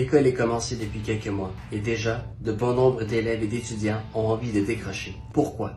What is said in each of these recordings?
L'école est commencée depuis quelques mois et déjà, de bon nombre d'élèves et d'étudiants ont envie de décrocher. Pourquoi?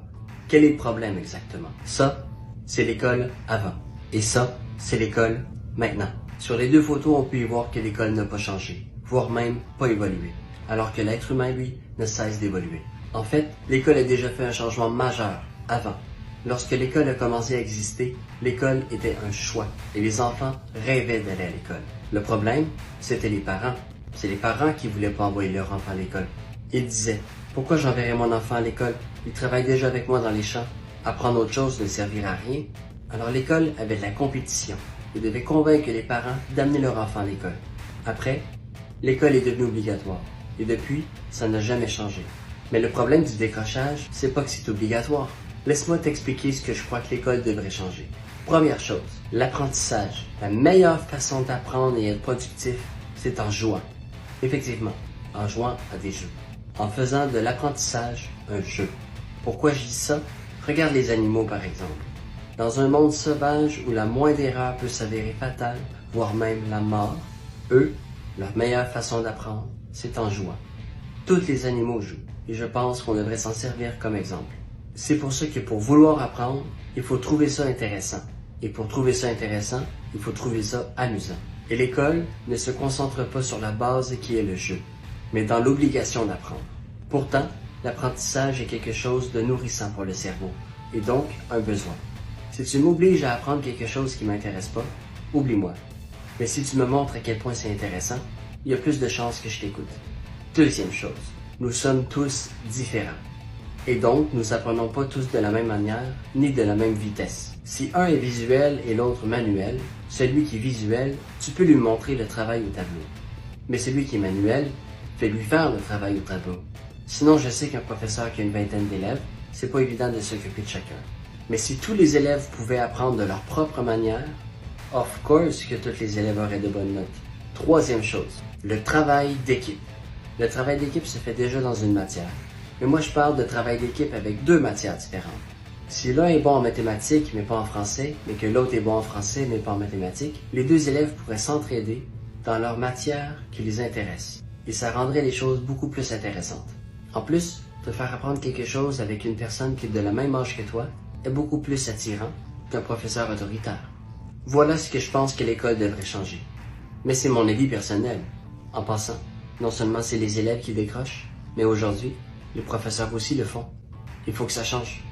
Quel est le problème exactement? Ça, c'est l'école avant. Et ça, c'est l'école maintenant. Sur les deux photos, on peut y voir que l'école n'a pas changé, voire même pas évolué, alors que l'être humain, lui, ne cesse d'évoluer. En fait, l'école a déjà fait un changement majeur avant. Lorsque l'école a commencé à exister, l'école était un choix et les enfants rêvaient d'aller à l'école. Le problème, c'était les parents. C'est les parents qui voulaient pas envoyer leur enfant à l'école. Ils disaient, pourquoi j'enverrai mon enfant à l'école? Il travaille déjà avec moi dans les champs. Apprendre autre chose ne servira à rien. Alors l'école avait de la compétition. Ils devaient convaincre les parents d'amener leur enfant à l'école. Après, l'école est devenue obligatoire. Et depuis, ça n'a jamais changé. Mais le problème du décrochage, c'est pas que c'est obligatoire. Laisse-moi t'expliquer ce que je crois que l'école devrait changer. Première chose, l'apprentissage. La meilleure façon d'apprendre et être productif, c'est en jouant. Effectivement, en jouant à des jeux. En faisant de l'apprentissage un jeu. Pourquoi je dis ça? Regarde les animaux par exemple. Dans un monde sauvage où la moindre erreur peut s'avérer fatale, voire même la mort, eux, leur meilleure façon d'apprendre, c'est en jouant. Tous les animaux jouent, et je pense qu'on devrait s'en servir comme exemple. C'est pour ça que pour vouloir apprendre, il faut trouver ça intéressant. Et pour trouver ça intéressant, il faut trouver ça amusant. Et l'école ne se concentre pas sur la base qui est le jeu, mais dans l'obligation d'apprendre. Pourtant, l'apprentissage est quelque chose de nourrissant pour le cerveau, et donc un besoin. Si tu m'obliges à apprendre quelque chose qui m'intéresse pas, oublie-moi. Mais si tu me montres à quel point c'est intéressant, il y a plus de chances que je t'écoute. Deuxième chose, nous sommes tous différents. Et donc, nous apprenons pas tous de la même manière, ni de la même vitesse. Si un est visuel et l'autre manuel, celui qui est visuel, tu peux lui montrer le travail au tableau. Mais celui qui est manuel, fais-lui faire le travail au tableau. Sinon, je sais qu'un professeur qui a une vingtaine d'élèves, c'est pas évident de s'occuper de chacun. Mais si tous les élèves pouvaient apprendre de leur propre manière, of course que tous les élèves auraient de bonnes notes. Troisième chose, le travail d'équipe. Le travail d'équipe se fait déjà dans une matière. Mais moi, je parle de travail d'équipe avec deux matières différentes. Si l'un est bon en mathématiques, mais pas en français, mais que l'autre est bon en français, mais pas en mathématiques, les deux élèves pourraient s'entraider dans leur matière qui les intéresse. Et ça rendrait les choses beaucoup plus intéressantes. En plus, te faire apprendre quelque chose avec une personne qui est de la même âge que toi est beaucoup plus attirant qu'un professeur autoritaire. Voilà ce que je pense que l'école devrait changer. Mais c'est mon avis personnel. En passant, non seulement c'est les élèves qui décrochent, mais aujourd'hui, les professeurs aussi le font. Il faut que ça change.